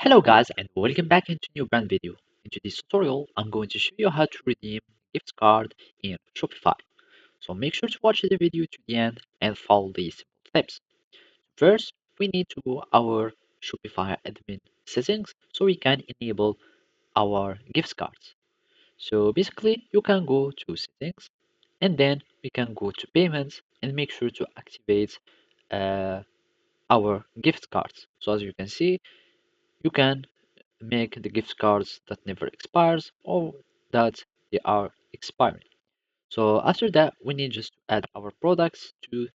Hello guys and welcome back into new brand video. In today's tutorial, I'm going to show you how to redeem gift card in Shopify. So make sure to watch the video to the end and follow these simple steps. First, we need to go our Shopify admin settings so we can enable our gift cards. So basically, you can go to settings and then we can go to payments and make sure to activate uh, our gift cards. So as you can see, you can make the gift cards that never expires or that they are expiring. So after that, we need just to add our products to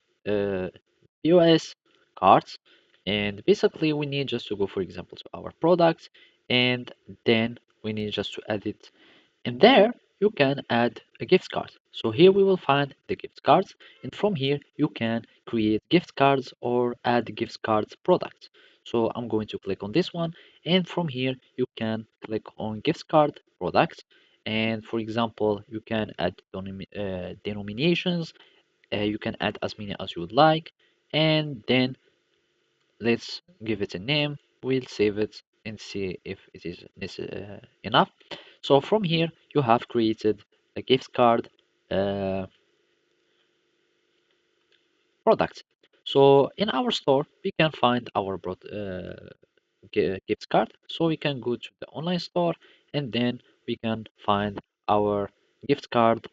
POS cards. And basically we need just to go, for example, to our products, and then we need just to add it, and there you can add a gift card. So here we will find the gift cards, and from here you can create gift cards or add gift cards products. So I'm going to click on this one, and from here you can click on gift card products. And for example, you can add denominations, you can add as many as you would like, and then let's give it a name. We'll save it and see if it is enough. So from here, you have created a gift card uh, product. So in our store, we can find our gift card. So we can go to the online store and then we can find our gift card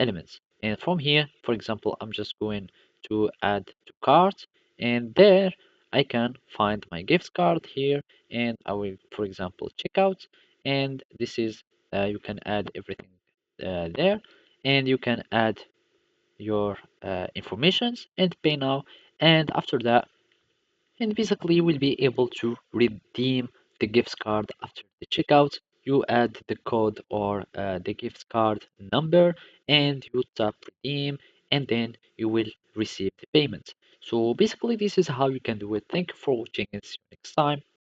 elements. And from here, for example, I'm just going to add to cart, and there I can find my gift card here, and I will, for example, check out, and this is you can add everything there, and you can add your informations and pay now, and after that, and basically you will be able to redeem the gift card after the checkout. You add the code or the gift card number and you tap redeem, and then you will receive the payment. So basically this is how you can do it. Thank you for watching and see you next time.